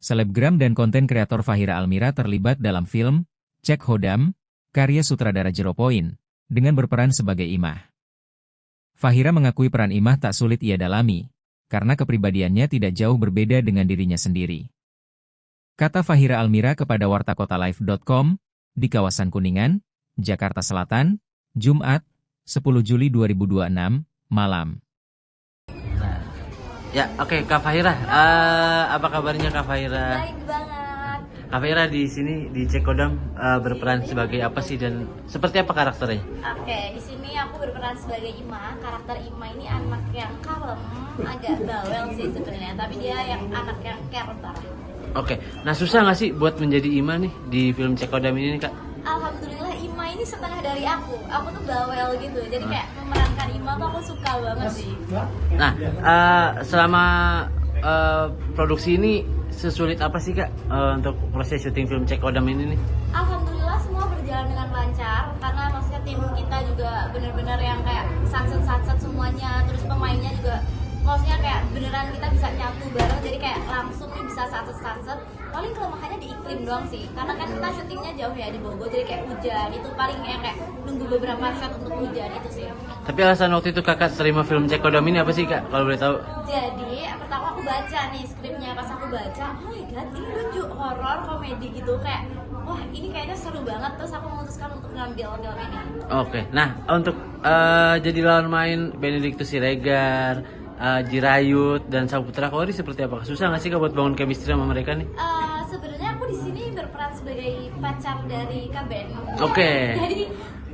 Selebgram dan konten kreator Fahira Almira terlibat dalam film Cek Hodam, karya sutradara Zero Point, dengan berperan sebagai Imah. Fahira mengakui peran Imah tak sulit ia dalami, karena kepribadiannya tidak jauh berbeda dengan dirinya sendiri. Kata Fahira Almira kepada wartakotalive.com, di kawasan Kuningan, Jakarta Selatan, Jumat, 10 Juli 2026, malam. Ya, oke, Kak Fahira, apa kabarnya Kak Fahira? Baik banget. Kak Fahira di sini di Cek Hodam berperan sebagai apa sih dan seperti apa karakternya? Oke, di sini aku berperan sebagai Ima. Karakter Ima ini anak yang kalem, agak bawel sih sebenarnya, tapi dia yang anak yang care banget. Oke, nah susah nggak sih buat menjadi Ima nih di film Cek Hodam ini nih, Kak? Alhamdulillah Ima ini setengah dari aku. Aku tuh bawel gitu, jadi kayak memerankan Ima tuh aku suka banget sih. Nah, selama produksi ini sesulit apa sih Kak untuk proses syuting film Cek Hodam ini nih? Alhamdulillah semua berjalan dengan lancar karena maksudnya tim kita juga benar-benar yang kayak satset semuanya, terus pemainnya juga maksudnya kayak beneran kita bisa nyatu bareng, jadi kayak langsung nih bisa satset. Paling kelemahannya di iklim doang sih, karena kan kita syutingnya jauh ya di Bogor, jadi kayak hujan itu paling yang kayak nunggu beberapa shot untuk hujan itu sih. Tapi alasan waktu itu Kakak terima film Cek Hodam ini apa sih Kak, kalau boleh tahu? Jadi pertama aku baca nih skripnya, pas aku baca, oh my god ini lucu, horor, komedi gitu, kayak wah ini kayaknya seru banget, terus aku memutuskan untuk ngambil film ini. Oke, nah untuk jadi lawan main Benedictus Siregar, Jirayut dan Saputra Khoury seperti apa? Susah nggak sih Kak buat bangun chemistry sama mereka nih? Sebenarnya aku di sini berperan sebagai pacar dari Kaben. Oke. Jadi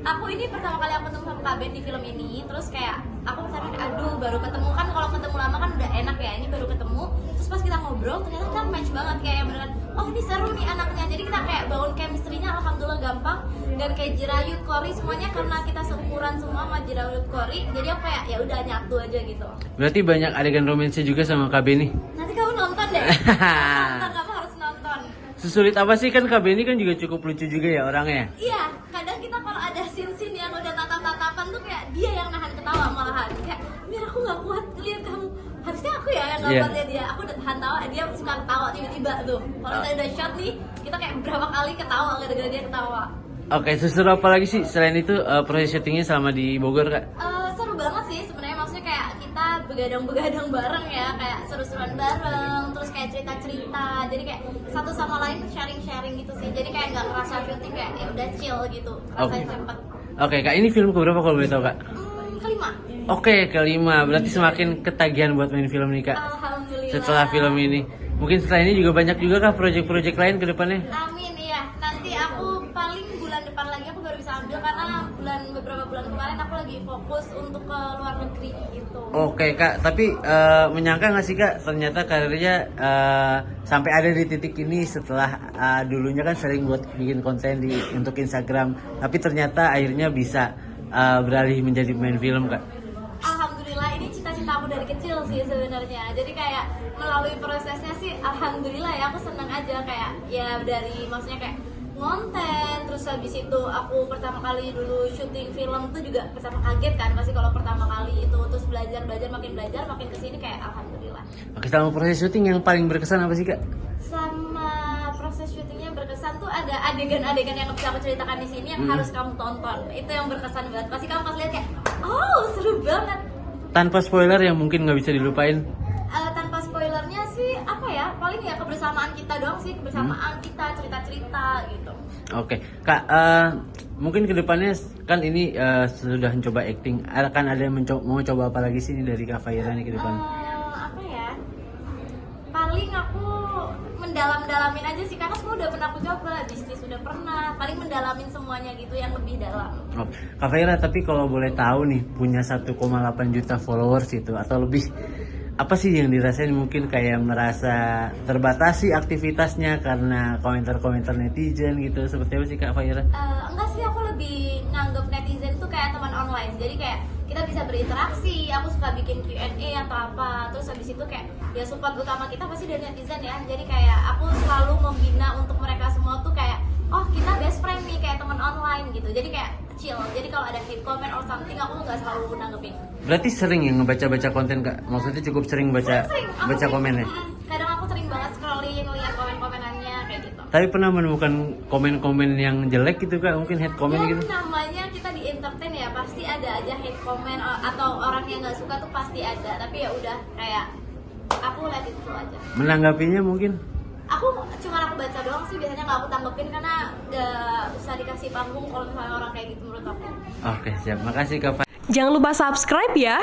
aku ini pertama kali aku ketemu sama Kaben di film ini, terus kayak aku misalnya aduh baru ketemu kan, kalau ketemu lama kan udah enak ya, ini baru ketemu, terus pas kita ngobrol ternyata kita match banget, kayak yang beneran oh ini seru nih anaknya, jadi kita kayak bangun chemistry-nya alhamdulillah gampang. Dan kayak Jirayut, Khoury semuanya karena kita seumuran semua sama Jirayut, Khoury, jadi apa ya udah nyatu aja gitu. Berarti banyak adegan romansnya juga sama KB nih? Nanti kamu nonton deh. Kamu harus nonton. Sesulit apa sih, kan KB ini kan juga cukup lucu juga ya orangnya? Iya, kadang kita kalau ada scene-scene yang udah tatap-tatapan tuh kayak dia yang nahan ketawa malahan. Kayak, Mir aku gak kuat lihat kamu. Harusnya aku ya yang gak kuat lihat dia. Aku udah tahan tawa, dia suka ketawa tiba-tiba tuh. Kalau kita udah shot nih, kita kayak berapa kali ketawa gara-gara dia ketawa. Oke, seseru apa lagi sih selain itu proses syutingnya selama di Bogor Kak? Seru banget sih sebenarnya, maksudnya kayak kita begadang-begadang bareng ya, kayak seru-seruan bareng, terus kayak cerita-cerita, jadi kayak satu sama lain sharing-sharing gitu sih, jadi kayak nggak ngerasa syuting kayak ya udah chill gitu, rasanya cepet. Oke Kak, ini film keberapa kalau boleh tahu Kak? Kelima. Oke, kelima, berarti semakin ketagihan buat main film nih Kak. Alhamdulillah. Setelah film ini, mungkin setelah ini juga banyak juga Kak proyek-proyek lain ke depannya? Amin, iya. Nanti aku paling bulan depan lagi aku baru bisa ambil, karena beberapa bulan kemarin aku lagi fokus untuk ke luar negeri gitu. Oke Kak, tapi menyangka nggak sih Kak ternyata karirnya sampai ada di titik ini setelah dulunya kan sering buat bikin konten untuk Instagram, tapi ternyata akhirnya bisa beralih menjadi main film Kak? Alhamdulillah, ini cita-cita aku dari kecil sih sebenarnya. Jadi kayak melalui prosesnya sih alhamdulillah ya, aku senang aja kayak ya dari maksudnya kayak ngonten, terus habis itu aku pertama kali dulu syuting film tuh juga pertama kaget kan pasti kalau pertama kali itu, terus belajar makin kesini kayak alhamdulillah. Oke, selama proses syuting yang paling berkesan apa sih Kak? Sama proses syutingnya berkesan tuh ada adegan-adegan yang bisa aku ceritakan di sini yang harus kamu tonton, itu yang berkesan banget, pasti kamu pas lihat kayak oh seru banget. Tanpa spoiler yang mungkin nggak bisa dilupain? Tanpa spoilernya sih apa ya, paling ya kebersamaan kita doang sih, kebersamaan kita, cerita-cerita gitu. Oke Kak, mungkin kedepannya kan ini sudah mencoba acting, akan ada yang mau coba apa lagi sih dari Kak Fahira nih ke depan? Apa ya, paling aku mendalamin aja sih, karena semua udah pernah aku coba, bisnis udah pernah, paling mendalamin semuanya gitu yang lebih dalam. Oh, Kak Fahira, tapi kalau boleh tahu nih, punya 1,8 juta followers itu atau lebih, apa sih yang dirasain? Mungkin kayak merasa terbatasi aktivitasnya karena komentar-komentar netizen gitu, seperti apa sih Kak Fahira? Enggak sih, aku lebih nganggep netizen tuh kayak teman online, jadi kayak kita bisa berinteraksi, aku suka bikin Q&A atau apa, terus habis itu kayak ya support utama kita pasti dari netizen ya, jadi kayak aku selalu membina untuk mereka semua tuh kayak oh kita best friend nih, kayak teman online gitu, jadi kayak chill, jadi kalau ada hate comment or something aku nggak selalu nanggepin. Berarti sering yang ngebaca-baca konten Kak? Maksudnya cukup sering baca komennya? Kadang aku sering banget scrolling, lihat kayak gitu. Tapi pernah menemukan komen-komen yang jelek gitu Kak, mungkin hate comment Ya gitu? namanya kita di entertain ya, pasti ada aja hate comment atau orang yang nggak suka tuh pasti ada. Tapi ya udah kayak aku let it flow aja. Menanggapinya mungkin? Aku cuma aku baca doang sih, biasanya nggak aku tanggepin karena gak usah dikasih panggung kalau misalnya orang kayak gitu menurut aku. Oke siap, makasih Kak. Jangan lupa subscribe ya.